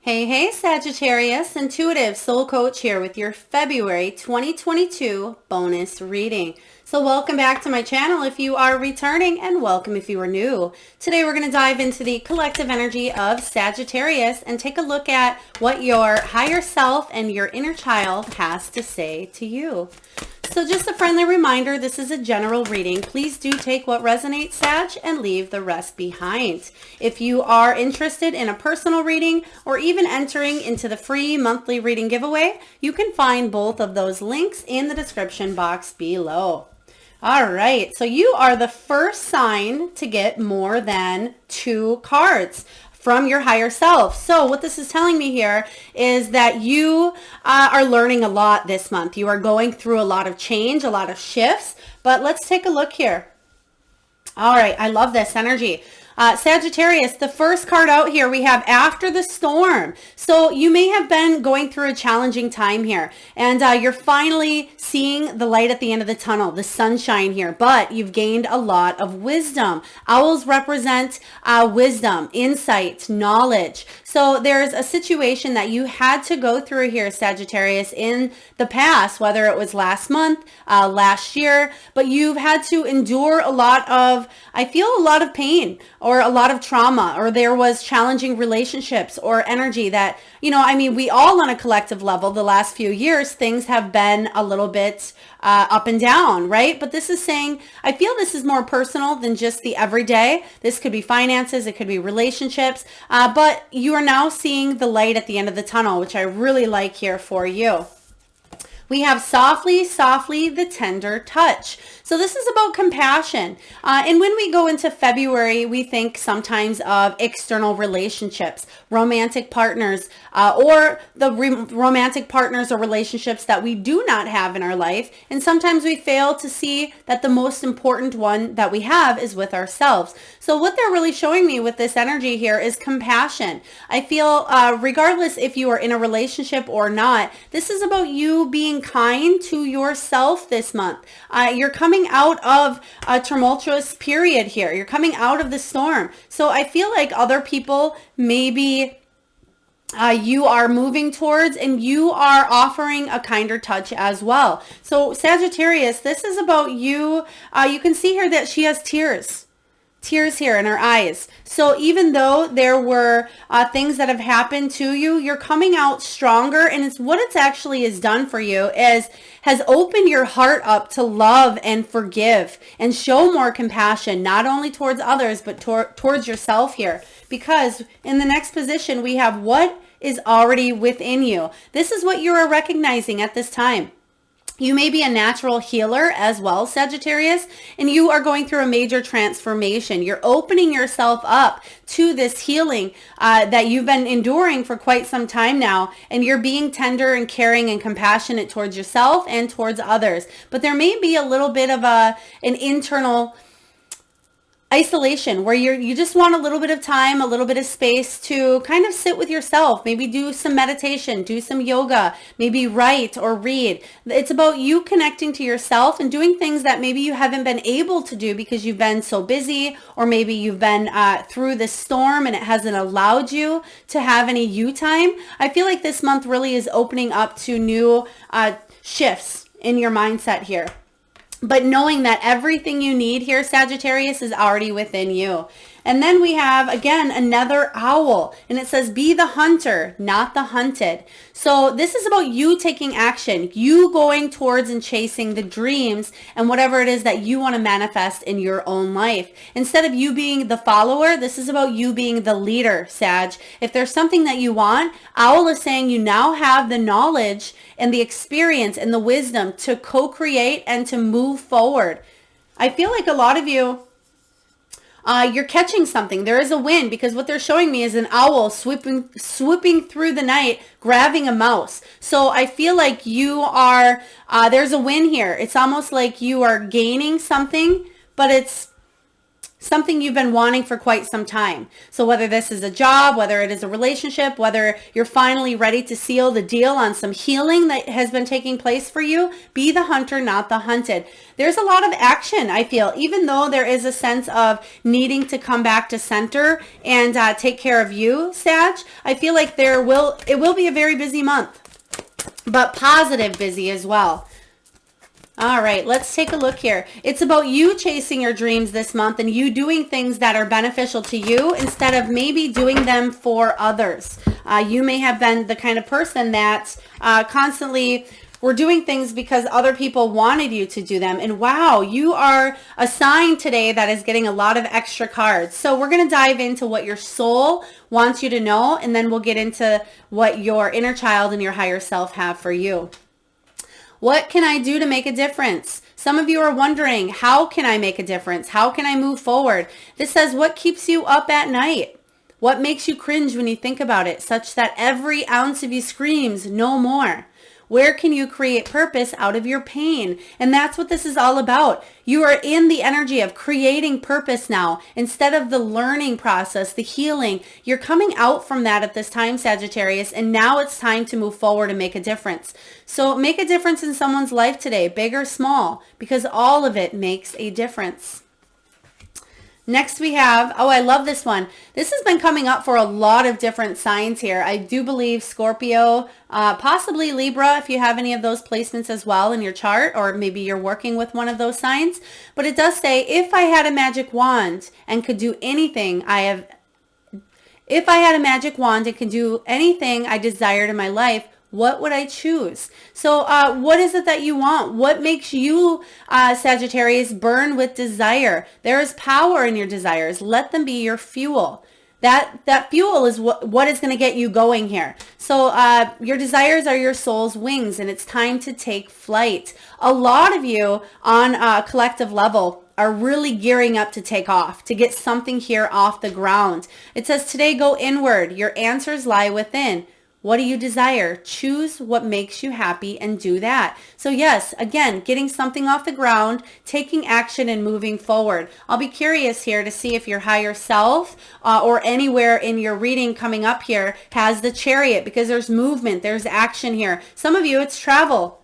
Hey, hey, Sagittarius, Intuitive Soul Coach here with your February 2022 bonus reading. So welcome back to my channel if you are returning, and welcome if you are new. Today we're going to dive into the collective energy of Sagittarius and take a look at what your higher self and your inner child has to say to you. So just a friendly reminder, this is a general reading. Please do take what resonates, Sag, and leave the rest behind. If you are interested in a personal reading or even entering into the free monthly reading giveaway, you can find both of those links in the description box below. All right, so you are the first sign to get more than 2 cards from your higher self. So what this is telling me here is that you are learning a lot this month. You are going through a lot of change, a lot of shifts, but let's take a look here. All right, I love this energy. Sagittarius, the first card out here, we have after the storm. So you may have been going through a challenging time here, and you're finally seeing the light at the end of the tunnel, the sunshine here, but you've gained a lot of wisdom. Owls represent wisdom, insight, knowledge. So there's a situation that you had to go through here, Sagittarius, in the past, whether it was last month, last year, but you've had to endure a lot of, I feel a lot of pain or a lot of trauma, or there was challenging relationships or energy that, we all on a collective level, the last few years, things have been a little bit up and down, right? But this is saying, I feel this is more personal than just the everyday. This could be finances, it could be relationships, but you are now seeing the light at the end of the tunnel, which I really like here for you. We have softly, softly, the tender touch. So this is about compassion. And when we go into February, we think sometimes of external relationships, romantic partners, or the romantic partners or relationships that we do not have in our life. And sometimes we fail to see that the most important one that we have is with ourselves. So what they're really showing me with this energy here is compassion. I feel regardless if you are in a relationship or not, this is about you being kind to yourself this month. You're coming out of a tumultuous period here. You're coming out of the storm. So I feel like other people maybe you are moving towards, and you are offering a kinder touch as well. So Sagittarius, this is about you. You can see here that she has tears here in her eyes. So even though there were things that have happened to you, you're coming out stronger, and it's what it's actually has done for you is has opened your heart up to love and forgive and show more compassion, not only towards others, but towards yourself here. Because in the next position, we have what is already within you. This is what you are recognizing at this time. You may be a natural healer as well, Sagittarius, and you are going through a major transformation. You're opening yourself up to this healing that you've been enduring for quite some time now, and you're being tender and caring and compassionate towards yourself and towards others. But there may be a little bit of an internal isolation where you just want a little bit of time, a little bit of space to kind of sit with yourself, maybe do some meditation, do some yoga, maybe write or read. It's about you connecting to yourself and doing things that maybe you haven't been able to do because you've been so busy, or maybe you've been through this storm and it hasn't allowed you to have any you time. I feel like this month really is opening up to new shifts in your mindset here. But knowing that everything you need here, Sagittarius, is already within you. And then we have, again, another owl. And it says, be the hunter, not the hunted. So this is about you taking action, you going towards and chasing the dreams and whatever it is that you want to manifest in your own life. Instead of you being the follower, this is about you being the leader, Sag. If there's something that you want, Owl is saying you now have the knowledge and the experience and the wisdom to co-create and to move forward. I feel like a lot of you, you're catching something. There is a wind, because what they're showing me is an owl swooping through the night, grabbing a mouse. So I feel like you are, there's a win here. It's almost like you are gaining something, but it's something you've been wanting for quite some time. So whether this is a job, whether it is a relationship, whether you're finally ready to seal the deal on some healing that has been taking place for you, be the hunter, not the hunted. There's a lot of action, I feel, even though there is a sense of needing to come back to center and take care of you, Sag. I feel like it will be a very busy month, but positive busy as well. All right, let's take a look here. It's about you chasing your dreams this month and you doing things that are beneficial to you instead of maybe doing them for others. You may have been the kind of person that constantly were doing things because other people wanted you to do them. And wow, you are a sign today that is getting a lot of extra cards. So we're going to dive into what your soul wants you to know, and then we'll get into what your inner child and your higher self have for you. What can I do to make a difference? Some of you are wondering, how can I make a difference? How can I move forward? This says, what keeps you up at night? What makes you cringe when you think about it, such that every ounce of you screams, no more? Where can you create purpose out of your pain? And that's what this is all about. You are in the energy of creating purpose now. Instead of the learning process, the healing, you're coming out from that at this time, Sagittarius, and now it's time to move forward and make a difference. So make a difference in someone's life today, big or small, because all of it makes a difference. Next we have, oh, I love this one. This has been coming up for a lot of different signs here. I do believe Scorpio, possibly Libra, if you have any of those placements as well in your chart, or maybe you're working with one of those signs. But it does say, if I had a magic wand and could do anything I desired in my life, what would I choose? So what is it that you want? What makes you, Sagittarius, burn with desire? There is power in your desires. Let them be your fuel. That fuel is what is going to get you going here. So your desires are your soul's wings, and it's time to take flight. A lot of you on a collective level are really gearing up to take off, to get something here off the ground. It says today, go inward. Your answers lie within. What do you desire? Choose what makes you happy and do that. So yes, again, getting something off the ground, taking action and moving forward. I'll be curious here to see if your higher self or anywhere in your reading coming up here has the Chariot, because there's movement, there's action here. Some of you, it's travel.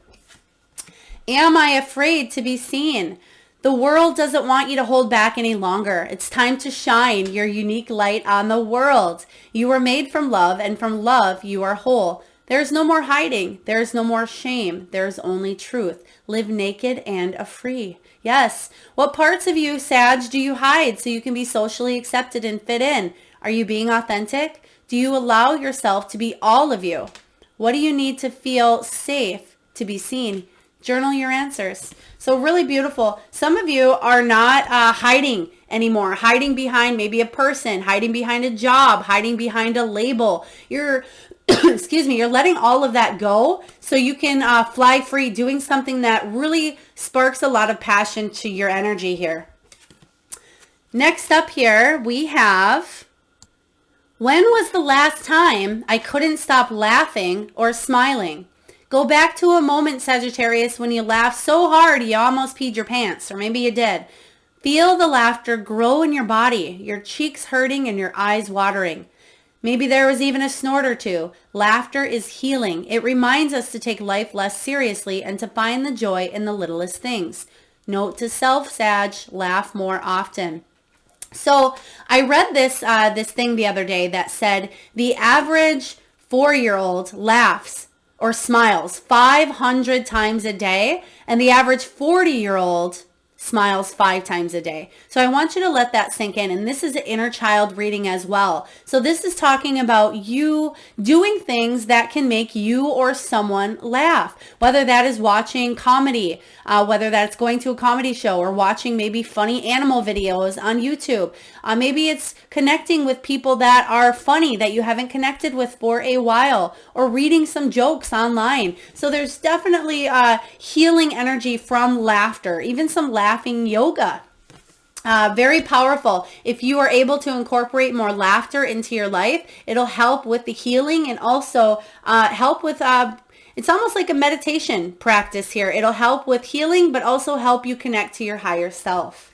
Am I afraid to be seen? The world doesn't want you to hold back any longer. It's time to shine your unique light on the world. You were made from love, and from love you are whole. There's no more hiding. There's no more shame. There's only truth. Live naked and free. Yes. What parts of you, Sag, do you hide so you can be socially accepted and fit in? Are you being authentic? Do you allow yourself to be all of you? What do you need to feel safe to be seen? Journal your answers. So really beautiful. Some of you are not hiding anymore, hiding behind maybe a person, hiding behind a job, hiding behind a label. You're, excuse me, you're letting all of that go so you can fly free, doing something that really sparks a lot of passion to your energy here. Next up here, we have, when was the last time I couldn't stop laughing or smiling? Go back to a moment, Sagittarius, when you laughed so hard you almost peed your pants, or maybe you did. Feel the laughter grow in your body, your cheeks hurting and your eyes watering. Maybe there was even a snort or two. Laughter is healing. It reminds us to take life less seriously and to find the joy in the littlest things. Note to self, Sag, laugh more often. So I read this thing the other day that said the average 4-year-old laughs or smiles 500 times a day, and the average 40-year-old smiles 5 times a day. So I want you to let that sink in. And this is an inner child reading as well. So this is talking about you doing things that can make you or someone laugh, whether that is watching comedy, whether that's going to a comedy show or watching maybe funny animal videos on YouTube. Maybe it's connecting with people that are funny that you haven't connected with for a while, or reading some jokes online. So there's definitely healing energy from laughter, even some laughing yoga. Very powerful. If you are able to incorporate more laughter into your life, it'll help with the healing and also help with, it's almost like a meditation practice here. It'll help with healing, but also help you connect to your higher self.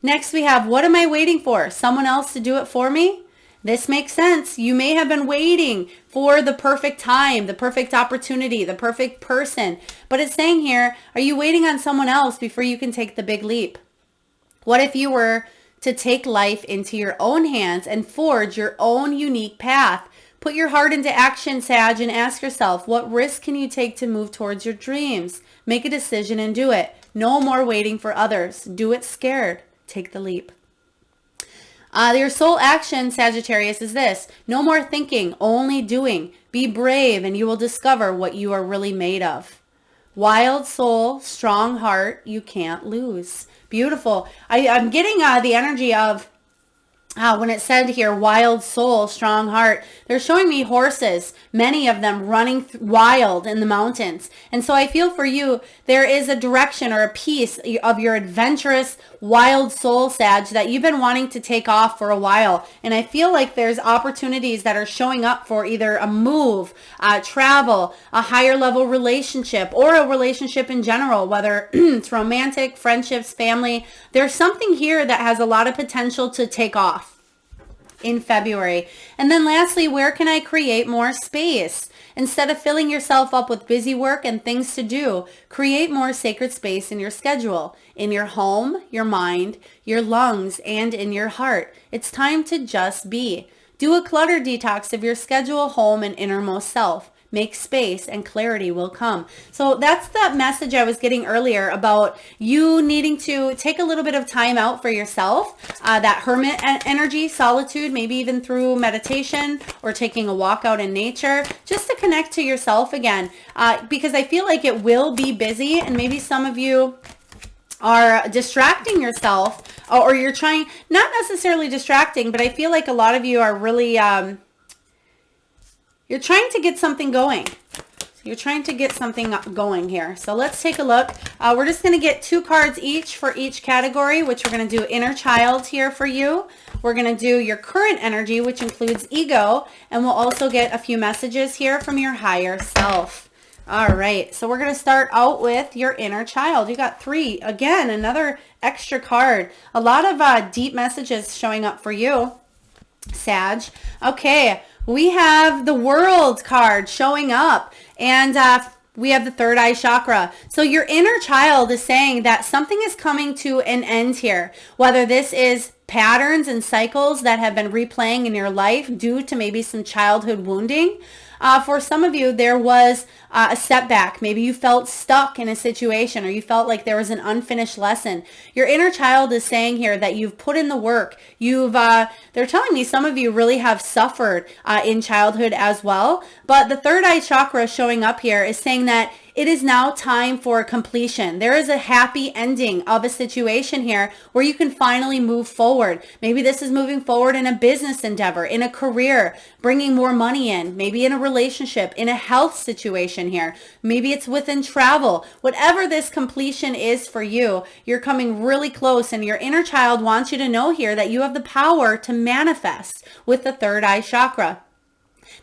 Next we have, what am I waiting for? Someone else to do it for me? This makes sense. You may have been waiting for the perfect time, the perfect opportunity, the perfect person. But it's saying here, are you waiting on someone else before you can take the big leap? What if you were to take life into your own hands and forge your own unique path? Put your heart into action, Sag, and ask yourself, what risk can you take to move towards your dreams? Make a decision and do it. No more waiting for others. Do it scared. Take the leap. Your soul action, Sagittarius, is this. No more thinking, only doing. Be brave and you will discover what you are really made of. Wild soul, strong heart, you can't lose. Beautiful. I'm getting the energy of when it said here, wild soul, strong heart, they're showing me horses, many of them running wild in the mountains. And so I feel for you, there is a direction or a piece of your adventurous, wild soul, Sag, that you've been wanting to take off for a while. And I feel like there's opportunities that are showing up for either a move, travel, a higher level relationship, or a relationship in general, whether it's romantic, friendships, family. There's something here that has a lot of potential to take off in February. And then lastly, where can I create more space? Instead of filling yourself up with busy work and things to do, create more sacred space in your schedule, in your home, your mind, your lungs, and in your heart. It's time to just be. Do a clutter detox of your schedule, home, and innermost self. Make space and clarity will come. So that's the message I was getting earlier about you needing to take a little bit of time out for yourself, that hermit energy, solitude, maybe even through meditation or taking a walk out in nature, just to connect to yourself again, because I feel like it will be busy, and maybe some of you are distracting yourself, or you're trying, not necessarily distracting, but I feel like a lot of you are really you're trying to get something going. You're trying to get something going here. So let's take a look. We're just going to get 2 cards each for each category, which we're going to do inner child here for you. We're going to do your current energy, which includes ego. And we'll also get a few messages here from your higher self. All right. So we're going to start out with your inner child. You got 3. Again, another extra card. A lot of deep messages showing up for you, Sag. Okay. We have the World card showing up, and we have the third eye chakra. So your inner child is saying that something is coming to an end here, whether this is patterns and cycles that have been replaying in your life due to maybe some childhood wounding. For some of you, there was a setback. Maybe you felt stuck in a situation, or you felt like there was an unfinished lesson. Your inner child is saying here that you've put in the work. They're telling me some of you really have suffered in childhood as well. But the third eye chakra showing up here is saying that it is now time for completion. There is a happy ending of a situation here where you can finally move forward. Maybe this is moving forward in a business endeavor, in a career, bringing more money in, maybe in a relationship, in a health situation here. Maybe it's within travel. Whatever this completion is for you, you're coming really close, and your inner child wants you to know here that you have the power to manifest with the third eye chakra.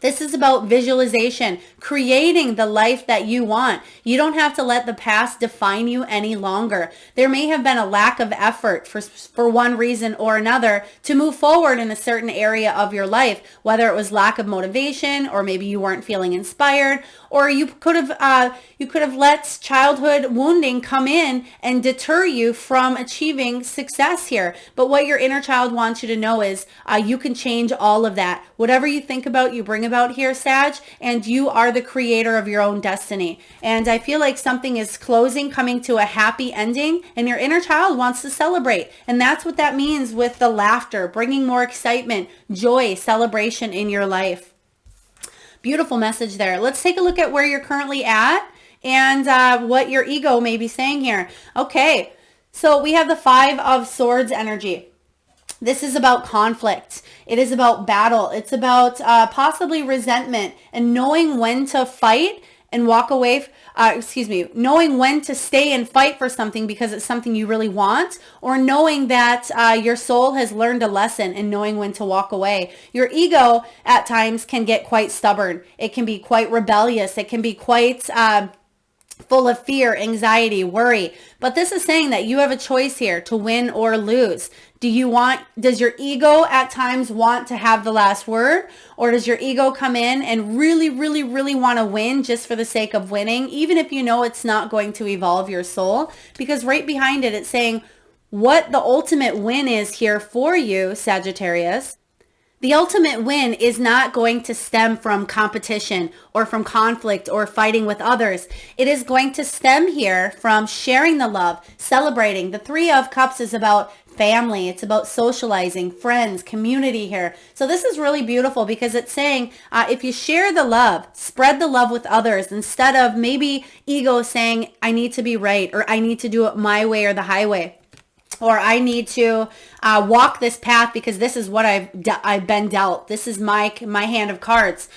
This is about visualization, creating the life that you want. You don't have to let the past define you any longer. There may have been a lack of effort for one reason or another to move forward in a certain area of your life, whether it was lack of motivation, or maybe you weren't feeling inspired, or you could have let childhood wounding come in and deter you from achieving success here. But what your inner child wants you to know is you can change all of that. Whatever you think about, you bring about here, Sag, and you are the creator of your own destiny. And I feel like something is closing, coming to a happy ending, and your inner child wants to celebrate. And that's what that means with the laughter, bringing more excitement, joy, celebration in your life. Beautiful message there. Let's take a look at where you're currently at and what your ego may be saying here. Okay, so we have the 5 of Swords energy. This is about conflict. It is about battle. It's about possibly resentment and knowing when to fight and walk away. Knowing when to stay and fight for something because it's something you really want, or knowing that your soul has learned a lesson and knowing when to walk away. Your ego at times can get quite stubborn. It can be quite rebellious. It can be quite full of fear, anxiety, worry. But this is saying that you have a choice here to win or lose. Does your ego at times want to have the last word? Or does your ego come in and really, really, really want to win just for the sake of winning, even if you know it's not going to evolve your soul? Because right behind it, it's saying what the ultimate win is here for you, Sagittarius. The ultimate win is not going to stem from competition or from conflict or fighting with others. It is going to stem here from sharing the love, celebrating. The Three of Cups is about family. It's about socializing, friends, community here. So this is really beautiful because it's saying if you share the love, spread the love with others instead of maybe ego saying, I need to be right, or I need to do it my way or the highway, or I need to walk this path because this is what I've been dealt. This is my hand of cards.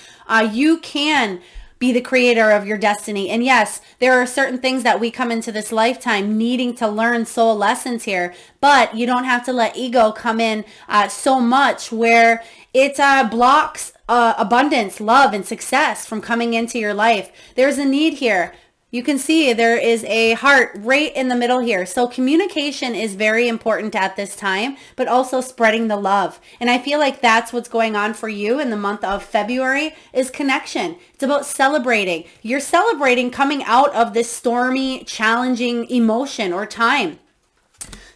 You can be the creator of your destiny. And yes, there are certain things that we come into this lifetime needing to learn soul lessons here, but you don't have to let ego come in so much where it blocks abundance, love, and success from coming into your life. There's a need here. You can see there is a heart right in the middle here. So communication is very important at this time, but also spreading the love. And I feel like that's what's going on for you in the month of February is connection. It's about celebrating. You're celebrating coming out of this stormy, challenging emotion or time.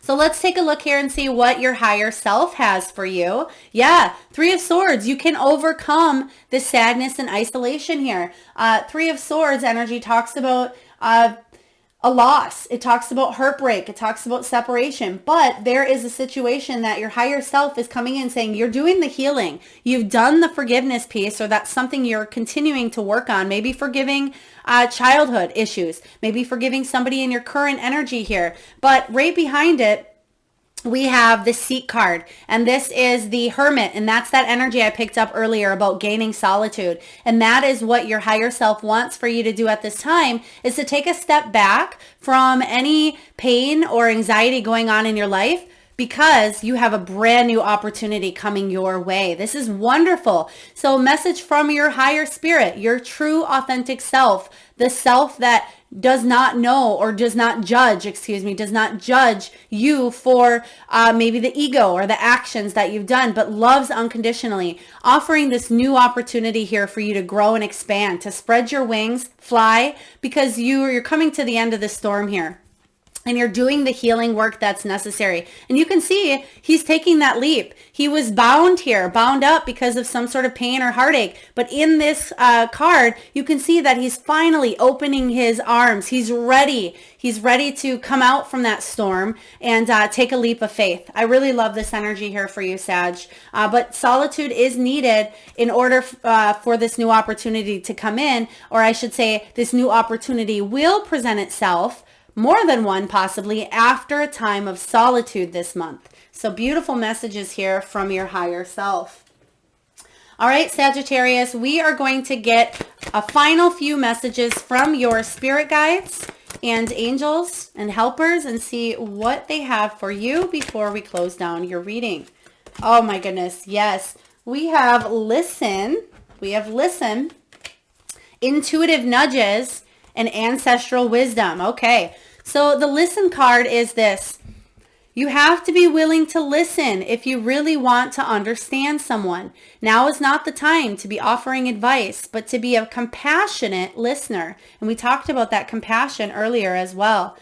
So let's take a look here and see what your higher self has for you. Yeah, Three of Swords. You can overcome the sadness and isolation here. Three of Swords energy talks about a loss. It talks about heartbreak. It talks about separation. But there is a situation that your higher self is coming in saying you're doing the healing. You've done the forgiveness piece, or that's something you're continuing to work on. Maybe forgiving childhood issues. Maybe forgiving somebody in your current energy here. But right behind it, we have the Seek card, and this is the Hermit, and that's that energy I picked up earlier about gaining solitude. And that is what your higher self wants for you to do at this time, is to take a step back from any pain or anxiety going on in your life, because you have a brand new opportunity coming your way. This is wonderful. So message from your higher spirit, your true authentic self, the self that does not know or does not judge you for maybe the ego or the actions that you've done, but loves unconditionally, offering this new opportunity here for you to grow and expand, to spread your wings, fly, because you're coming to the end of the storm here. And you're doing the healing work that's necessary. And you can see he's taking that leap. He was bound here, bound up because of some sort of pain or heartache. But in this card, you can see that he's finally opening his arms. He's ready. He's ready to come out from that storm and take a leap of faith. I really love this energy here for you, Sag. But solitude is needed in order for this new opportunity to come in. Or I should say, this new opportunity will present itself, more than one possibly, after a time of solitude this month. So beautiful messages here from your higher self. All right, Sagittarius, we are going to get a final few messages from your spirit guides and angels and helpers and see what they have for you before we close down your reading. Oh my goodness, yes. We have listen, intuitive nudges, and ancestral wisdom. Okay, so the listen card is this. You have to be willing to listen if you really want to understand someone. Now is not the time to be offering advice, but to be a compassionate listener. And we talked about that compassion earlier as well.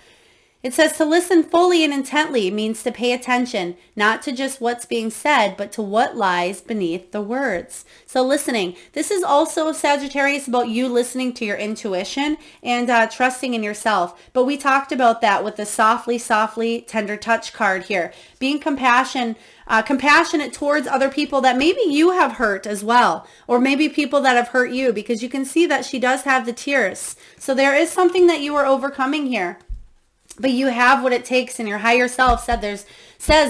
It says to listen fully and intently means to pay attention, not to just what's being said, but to what lies beneath the words. So listening. This is also, Sagittarius, about you listening to your intuition and trusting in yourself. But we talked about that with the softly, softly, tender touch card here. Being compassionate towards other people that maybe you have hurt as well, or maybe people that have hurt you, because you can see that she does have the tears. So there is something that you are overcoming here. But you have what it takes, and your higher self says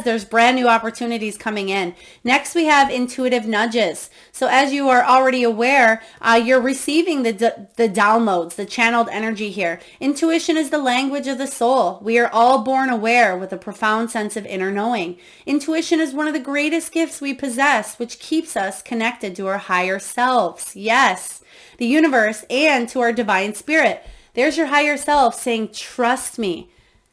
there's brand new opportunities coming in. Next, we have intuitive nudges. So as you are already aware, you're receiving the downloads, the channeled energy here. Intuition is the language of the soul. We are all born aware with a profound sense of inner knowing. Intuition is one of the greatest gifts we possess, which keeps us connected to our higher selves. Yes, the universe, and to our divine spirit. There's your higher self saying, trust me.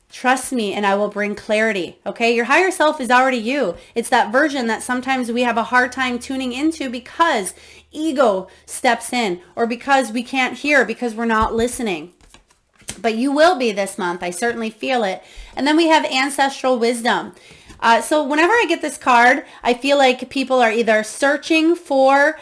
Trust me and I will bring clarity. Okay. Your higher self is already you. It's that version that sometimes we have a hard time tuning into because ego steps in, or because we can't hear, because we're not listening. But you will be this month. I certainly feel it. And then we have ancestral wisdom. So whenever I get this card, I feel like people are either searching for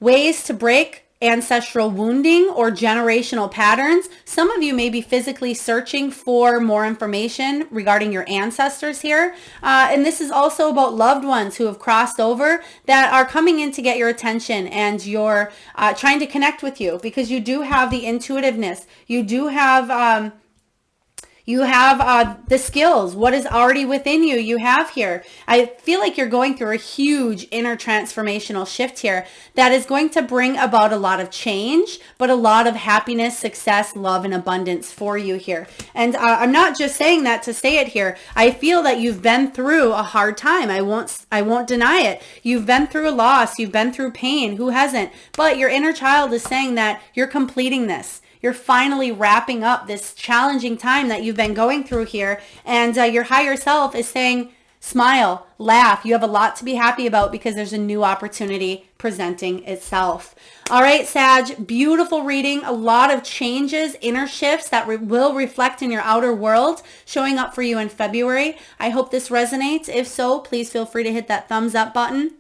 ways to break ancestral wounding or generational patterns. Some of you may be physically searching for more information regarding your ancestors here. And this is also about loved ones who have crossed over that are coming in to get your attention, and you're trying to connect with you because you do have the intuitiveness. You do have the skills. What is already within you, you have here. I feel like you're going through a huge inner transformational shift here that is going to bring about a lot of change, but a lot of happiness, success, love, and abundance for you here. And I'm not just saying that to say it here. I feel that you've been through a hard time. I won't deny it. You've been through a loss. You've been through pain. Who hasn't? But your inner child is saying that you're completing this. You're finally wrapping up this challenging time that you've been going through here. And your higher self is saying, smile, laugh. You have a lot to be happy about because there's a new opportunity presenting itself. All right, Sag, beautiful reading. A lot of changes, inner shifts that will reflect in your outer world showing up for you in February. I hope this resonates. If so, please feel free to hit that thumbs up button.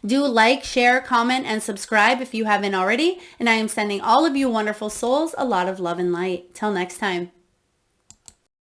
Do like, share, comment, and subscribe if you haven't already. And I am sending all of you wonderful souls a lot of love and light. Till next time.